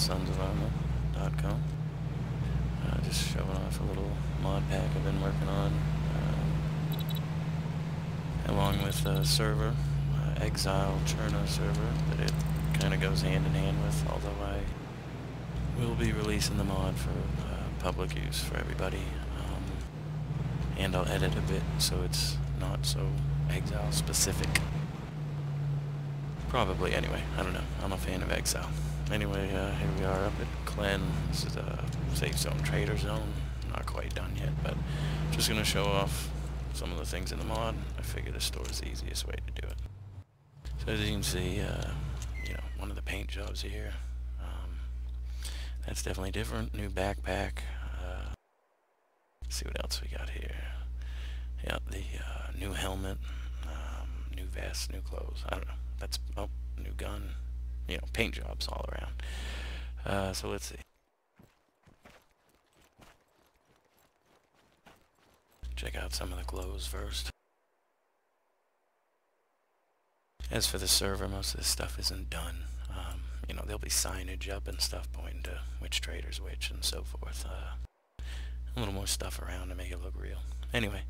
sonsofArma.com. Just showing off a little mod pack I've been working on, along with a server, Exile server, that it kind of goes hand in hand with, although I will be releasing the mod for public use for everybody, and I'll edit a bit so it's not so Exile specific. Probably, anyway. I don't know. I'm a fan of Exile. Anyway, here we are up at Clen. This is a safe zone, trader zone. Not quite done yet, but just going to show off some of the things in the mod. I figured the store is the easiest way to do it. So as you can see, you know, one of the paint jobs here. That's definitely different. New backpack. Let's see what else we got here. Yeah, the new helmet, new vest, new clothes. I don't know. That's, oh, new gun. You know, paint jobs all around. So let's see. Check out some of the clothes first. As for the server, most of this stuff isn't done. You know, there'll be signage up and stuff pointing to which trader's which and so forth. A little more stuff around to make it look real. Anyway,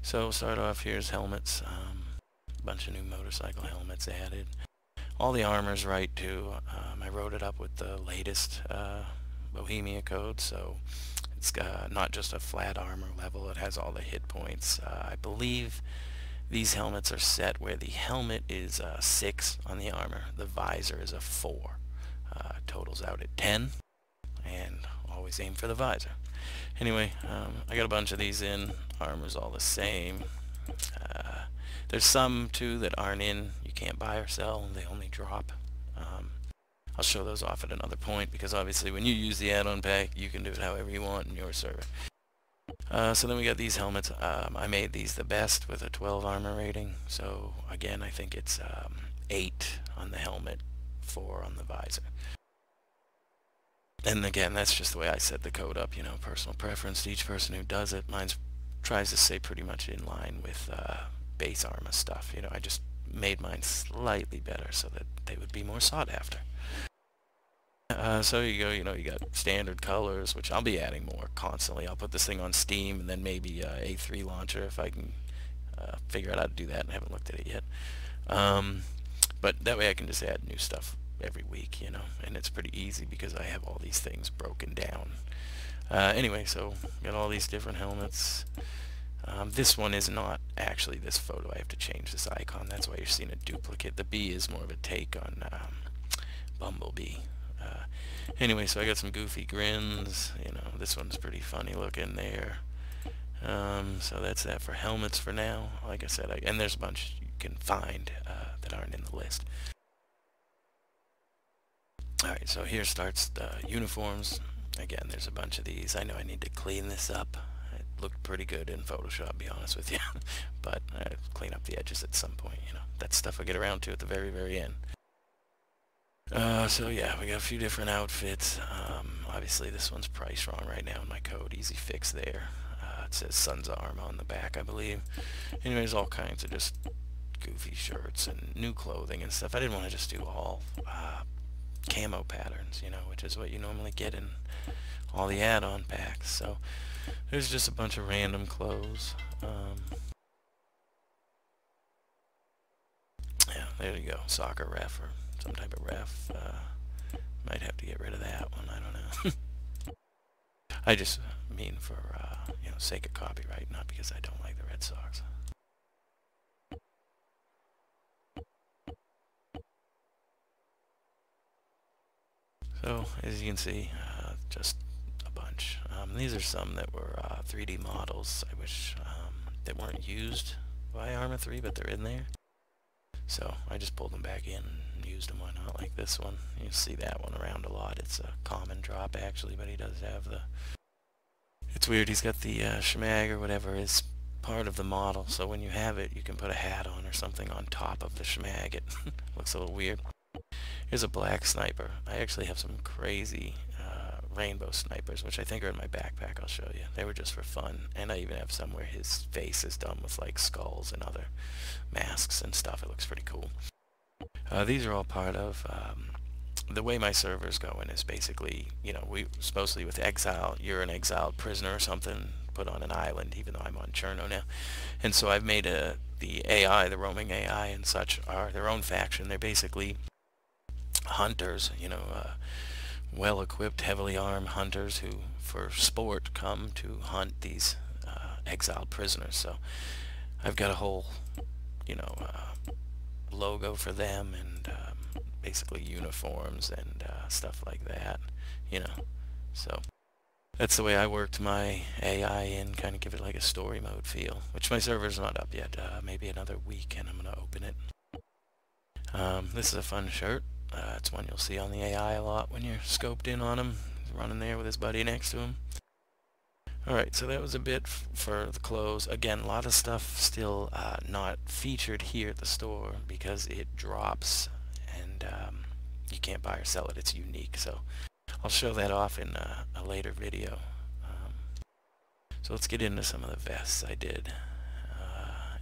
so we'll start off. Here's helmets. A bunch of new motorcycle helmets added. All the armor's right too. I wrote it up with the latest Bohemia code, so it's not just a flat armor level. It has all the hit points. I believe these helmets are set where the helmet is 6 on the armor. The visor is a 4. Totals out at 10, and always aim for the visor. Anyway, I got a bunch of these in. Armor's all the same. There's some too that aren't in. You can't buy or sell. They only drop. I'll show those off at another point, because obviously when you use the add-on pack, you can do it however you want in your server. So then we got these helmets. I made these the best with a 12 armor rating. So again, I think it's 8 on the helmet, 4 on the visor. And again, that's just the way I set the code up, you know, personal preference to each person who does it. Mine tries to stay pretty much in line with base Arma stuff. You know, I just made mine slightly better so that they would be more sought after. So you go, you know, you got standard colors, which I'll be adding more constantly. I'll put this thing on Steam, and then maybe A3 launcher if I can figure out how to do that. I haven't looked at it yet. But that way I can just add new stuff every week, you know, and it's pretty easy because I have all these things broken down. Anyway, so got all these different helmets. This one is not actually this photo. I have to change this icon. That's why you're seeing a duplicate. The bee is more of a take on Bumblebee. Anyway, so I got some goofy grins. You know, this one's pretty funny looking there. So that's that for helmets for now. Like I said, and there's a bunch you can find that aren't in the list. Alright, so here starts the uniforms. Again, there's a bunch of these. I know I need to clean this up. It looked pretty good in Photoshop, to be honest with you. But I'll clean up the edges at some point, you know. That's stuff I get around to at the very, very end. So yeah, we got a few different outfits. Obviously this one's priced wrong right now in my code. Easy fix there. It says Sons of Arma on the back, I believe. Anyways, all kinds of just goofy shirts and new clothing and stuff. I didn't want to just do all camo patterns, you know, which is what you normally get in all the add-on packs. So there's just a bunch of random clothes. Yeah, there you go. Soccer ref or some type of ref. Might have to get rid of that one. I don't know. I just mean for you know, sake of copyright, not because I don't like the Red Sox. So as you can see, just a bunch. These are some that were 3D models. I wish that weren't used by Arma 3, but they're in there. So I just pulled them back in and used them. Why not? Like this one. You see that one around a lot. It's a common drop actually, but he does have the... It's weird. He's got the shmag or whatever is part of the model. So when you have it, you can put a hat on or something on top of the shmag. It looks a little weird. Here's a black sniper. I actually have some crazy rainbow snipers, which I think are in my backpack. I'll show you. They were just for fun. And I even have some where his face is done with like skulls and other masks and stuff. It looks pretty cool. These are all part of the way my server's going is basically, you know, we supposedly with Exile, you're an exiled prisoner or something, put on an island, even though I'm on Cherno now. And so I've made the AI, the roaming AI and such, are their own faction. They're basically hunters, you know, well-equipped, heavily armed hunters who, for sport, come to hunt these exiled prisoners. So I've got a whole, you know, logo for them, and basically uniforms and stuff like that, you know. So that's the way I worked my AI in, kind of give it like a story mode feel, which my server's not up yet. Maybe another week and I'm going to open it. This is a fun shirt. It's one you'll see on the AI a lot when you're scoped in on him. He's running there with his buddy next to him. Alright, so that was a bit for the clothes. Again, a lot of stuff still not featured here at the store because it drops and you can't buy or sell it. It's unique, so I'll show that off in a later video. So let's get into some of the vests I did,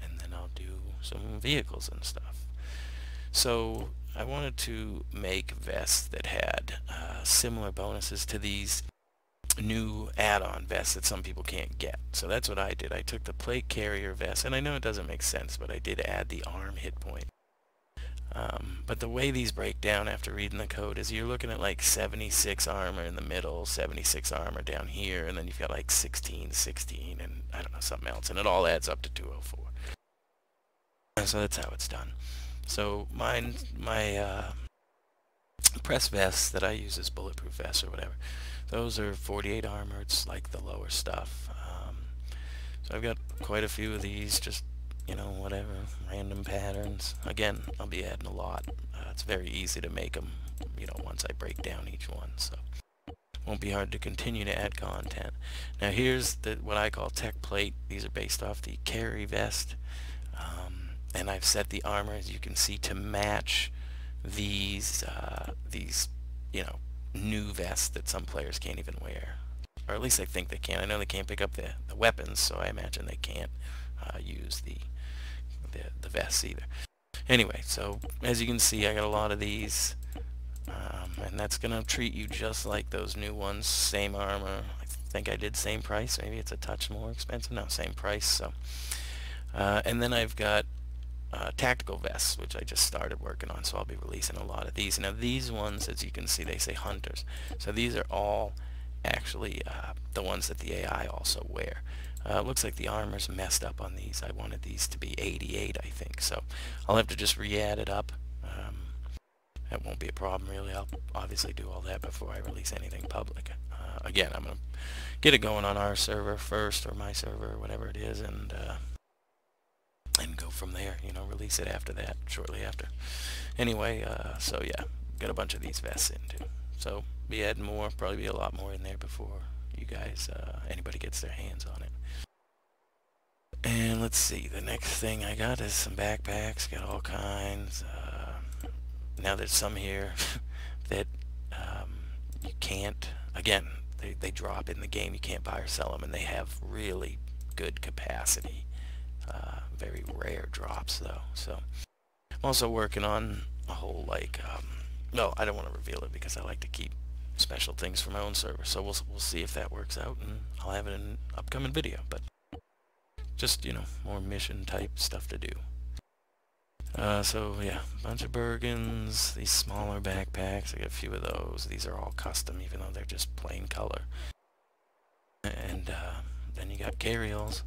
and then I'll do some vehicles and stuff. So I wanted to make vests that had similar bonuses to these new add-on vests that some people can't get. So that's what I did. I took the plate carrier vest, and I know it doesn't make sense, but I did add the arm hit point. But the way these break down after reading the code is you're looking at like 76 armor in the middle, 76 armor down here, and then you've got like 16, 16, and I don't know, something else, and it all adds up to 204. So that's how it's done. So my press vests that I use as bulletproof vests or whatever, those are 48 armor. It's like the lower stuff. So I've got quite a few of these, just, you know, whatever, random patterns. Again, I'll be adding a lot. It's very easy to make them, you know, once I break down each one, so won't be hard to continue to add content. Now here's what I call tech plate. These are based off the carry vest, and I've set the armor, as you can see, to match these you know, new vests that some players can't even wear, or at least I think they can. I know they can't pick up the weapons, so I imagine they can't use the vests either. Anyway, so as you can see, I got a lot of these, and that's gonna treat you just like those new ones. Same armor. I think I did same price. Maybe it's a touch more expensive. No, same price. So and then I've got tactical vests, which I just started working on, so I'll be releasing a lot of these. Now these ones, as you can see, they say hunters, so these are all actually the ones that the AI also wear. Looks like the armor's messed up on these. I wanted these to be 88, I think, so I'll have to just re-add it up. That won't be a problem really. I'll obviously do all that before I release anything public. Again, I'm gonna get it going on our server first, or my server, or whatever it is, and go from there, you know, release it after that, shortly after. Anyway, so yeah, got a bunch of these vests in too. So be adding more, probably be a lot more in there before you guys, anybody gets their hands on it. And let's see, the next thing I got is some backpacks, got all kinds. Now there's some here that you can't, again, they drop in the game, you can't buy or sell them, and they have really good capacity. Very rare drops though. So I'm also working on a whole like no, I don't want to reveal it because I like to keep special things for my own server, so we'll see if that works out, and I'll have it in an upcoming video. But just, you know, more mission type stuff to do. So yeah, a bunch of Bergens, these smaller backpacks, I got a few of those. These are all custom, even though they're just plain color. And then you got carryalls.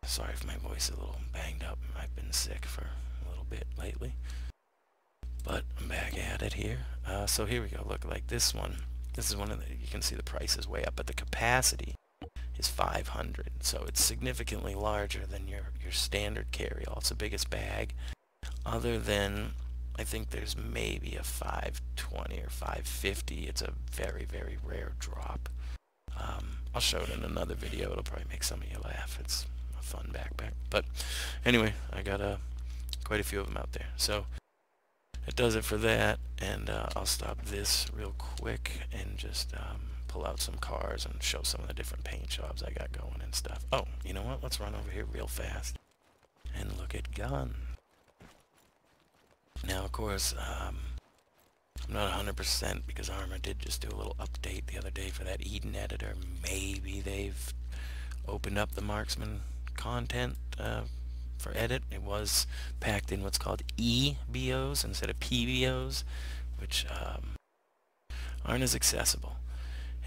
Sorry if my voice is a little banged up. I've been sick for a little bit lately. But I'm back at it here. So here we go. Look, like this one. This is one of the, you can see the price is way up, but the capacity is 500. So it's significantly larger than your standard carryall. It's the biggest bag. Other than, I think there's maybe a 520 or 550. It's a very, very rare drop. I'll show it in another video. It'll probably make some of you laugh. It's fun backpack. But anyway, I got quite a few of them out there, so it does it for that. And I'll stop this real quick and just pull out some cars and show some of the different paint jobs I got going and stuff. Oh, you know what, let's run over here real fast and look at guns. Now, of course, I'm not 100% because Arma did just do a little update the other day for that Eden editor. Maybe they've opened up the marksman content for edit. It was packed in what's called EBOs instead of PBOs, which aren't as accessible.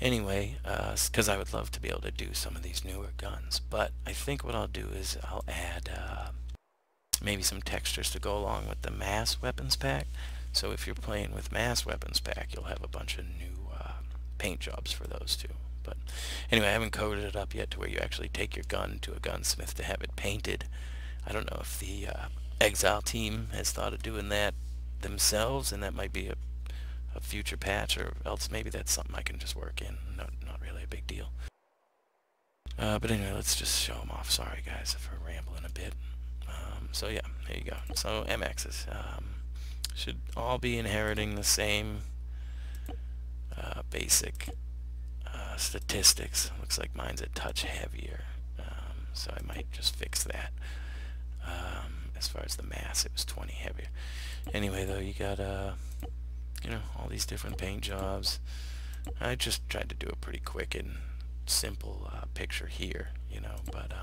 Anyway, because I would love to be able to do some of these newer guns, but I think what I'll do is I'll add maybe some textures to go along with the mass weapons pack. So if you're playing with mass weapons pack, you'll have a bunch of new paint jobs for those too. But anyway, I haven't coded it up yet to where you actually take your gun to a gunsmith to have it painted. I don't know if the Exile team has thought of doing that themselves, and that might be a future patch, or else maybe that's something I can just work in. Not really a big deal. But anyway, let's just show them off. Sorry guys for rambling a bit. So yeah, there you go. So MXs should all be inheriting the same basic statistics. Looks like mine's a touch heavier, so I might just fix that. As far as the mass, it was 20 heavier. Anyway, though, you got you know, all these different paint jobs. I just tried to do a pretty quick and simple picture here, you know, but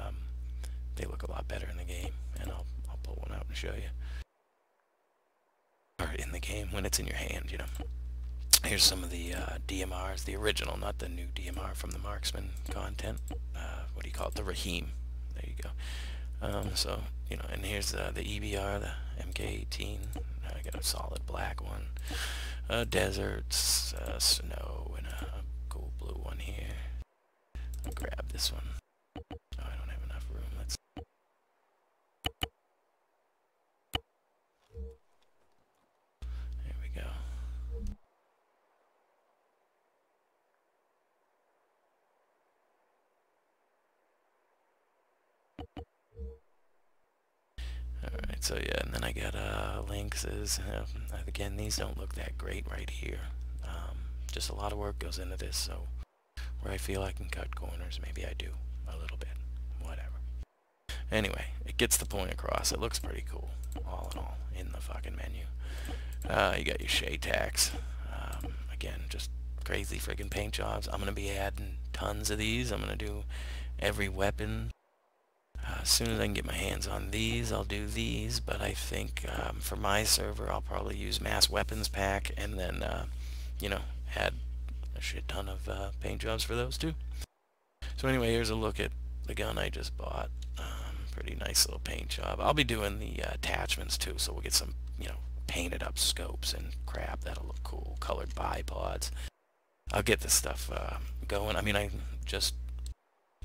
they look a lot better in the game, and I'll pull one out and show you. Or in the game when it's in your hand, you know. Here's some of the DMRs, the original, not the new DMR from the marksman content. What do you call it? The Raheem. There you go. So, you know, and here's the EBR, the MK18. I got a solid black one. Deserts, snow, and a cool blue one here. I'll grab this one. Oh, I don't have enough room. Let's... There we go. Alright, so yeah, and then I got Lynxes. Again, these don't look that great right here. Just a lot of work goes into this, so where I feel I can cut corners, maybe I do a little bit. Whatever. Anyway, it gets the point across. It looks pretty cool, all in all, in the fucking menu. You got your Shea tags. Again, just crazy friggin' paint jobs. I'm going to be adding tons of these. I'm going to do every weapon. As soon as I can get my hands on these, I'll do these, but I think for my server, I'll probably use Mass Weapons Pack, and then, you know, add a shit ton of paint jobs for those too. So anyway, here's a look at the gun I just bought. Pretty nice little paint job. I'll be doing the attachments too, so we'll get some, you know, painted up scopes and crap. That'll look cool. Colored bipods. I'll get this stuff going. I mean, I just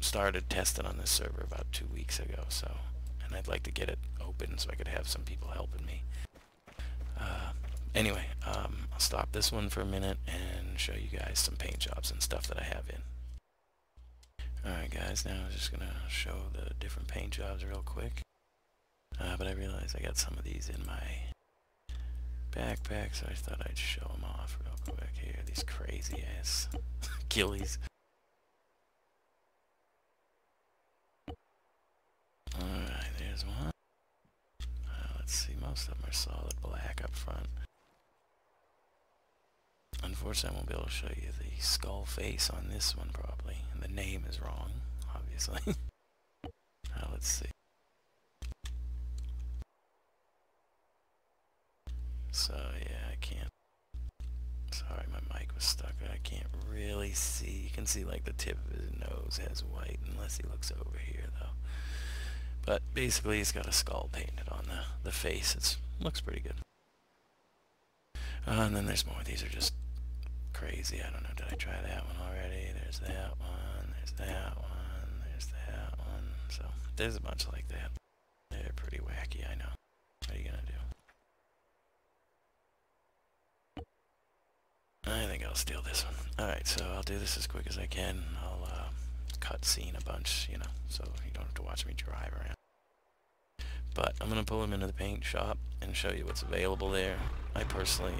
started testing on this server about 2 weeks ago, so, and I'd like to get it open so I could have some people helping me. Anyway, I'll stop this one for a minute and show you guys some paint jobs and stuff that I have in. Alright guys, now I'm just gonna show the different paint jobs real quick. But I realized I got some of these in my backpack, so I thought I'd show them off real quick here. These crazy ass Ghillies. Alright, there's one. Let's see, most of them are solid black up front. Unfortunately, I won't be able to show you the skull face on this one probably. And the name is wrong, obviously. Let's see. So, yeah, I can't. Sorry, my mic was stuck. I can't really see. You can see like the tip of his nose has white, unless he looks over here though. But basically he's got a skull painted on the face. It looks pretty good. And then there's more. These are just crazy. I don't know, did I try that one already? There's that one, there's that one, there's that one. So there's a bunch like that. They're pretty wacky, I know. What are you gonna do? I think I'll steal this one. Alright, so I'll do this as quick as I can. I'll cut scene a bunch, you know, so you don't have to watch me drive around. But I'm going to pull them into the paint shop and show you what's available there. I personally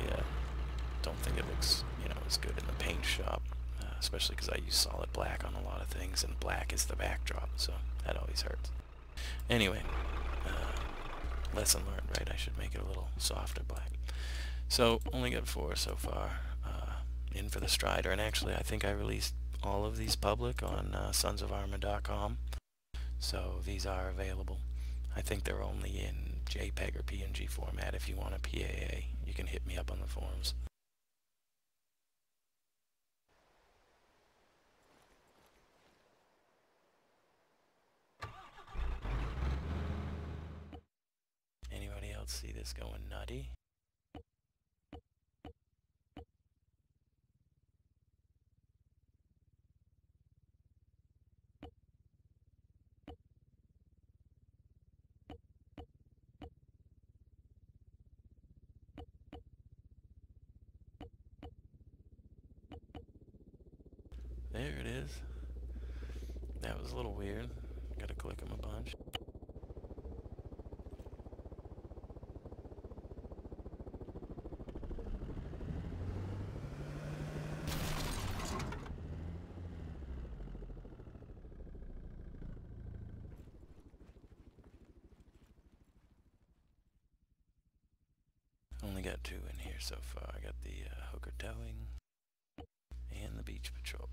don't think it looks, you know, as good in the paint shop, especially because I use solid black on a lot of things, and black is the backdrop, so that always hurts. Anyway, lesson learned, right? I should make it a little softer black. So only got 4 so far in for the Strider, and actually I think I released all of these public on sonsofarma.com, so these are available. I think they're only in JPEG or PNG format. If you want a PAA, you can hit me up on the forums. Anybody else see this going nutty? There it is. That was a little weird. Gotta click them a bunch. Only got 2 in here so far. I got the hooker towing and the beach patrol.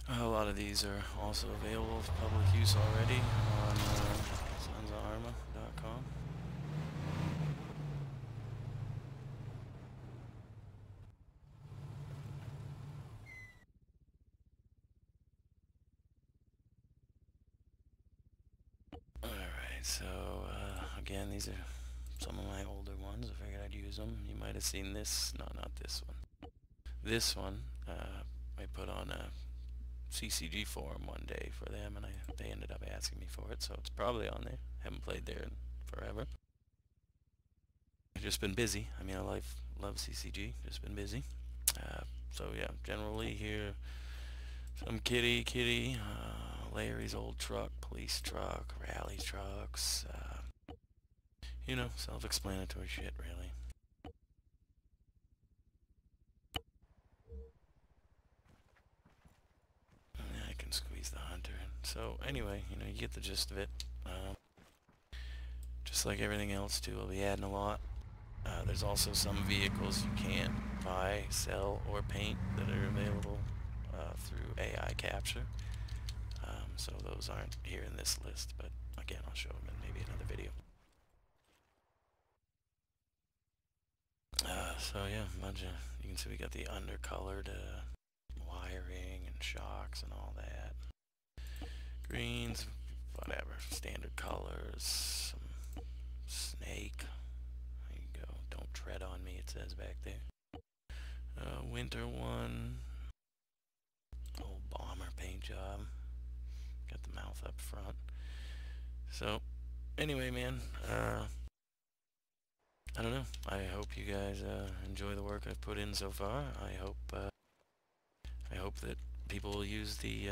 A lot of these are also available for public use already on sonsofarma.com. Alright, so again, these are some of my older ones. I figured I'd use them. You might have seen this. No, not this one. This one I put on a CCG forum one day for them, and they ended up asking me for it, so it's probably on there. Haven't played there in forever. I've just been busy. I mean, I love CCG. Just been busy. So yeah, generally here, some kitty, Larry's old truck, police truck, rally trucks. You know, self-explanatory shit, really. I can squeeze the hunter in. So anyway, you know, you get the gist of it. Just like everything else too, I'll be adding a lot. There's also some vehicles you can't buy, sell, or paint that are available through AI capture. So those aren't here in this list, but again, I'll show them in maybe another video. So yeah, you can see we got the undercolored wiring and shocks and all that. Greens, whatever, standard colors, some snake. There you go, don't tread on me, it says back there. Winter one, old bomber paint job. Got the mouth up front. So, anyway, man, I don't know. I hope you guys enjoy the work I've put in so far. I hope that people will use the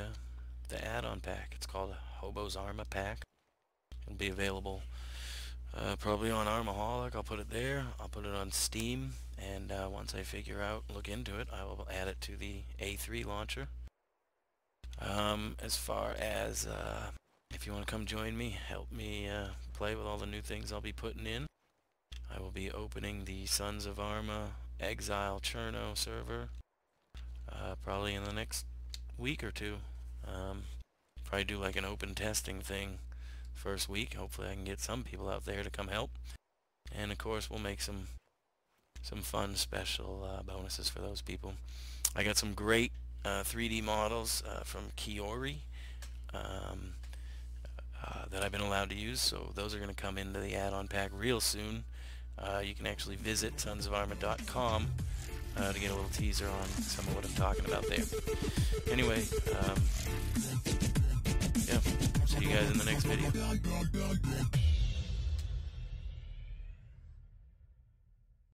add-on pack. It's called Hobo's Arma Pack. It'll be available probably on Armaholic. I'll put it there. I'll put it on Steam, and once I look into it, I will add it to the A3 launcher. As far as if you want to come join me, help me play with all the new things I'll be putting in, I will be opening the Sons of Arma Exile Cherno server probably in the next week or two. Probably do like an open testing thing first week. Hopefully I can get some people out there to come help, and of course we'll make some fun special bonuses for those people. I got some great 3D models from Ghillie that I've been allowed to use, so those are going to come into the add-on pack real soon. You can actually visit sonsofarma.com to get a little teaser on some of what I'm talking about there. Anyway, yeah, see you guys in the next video.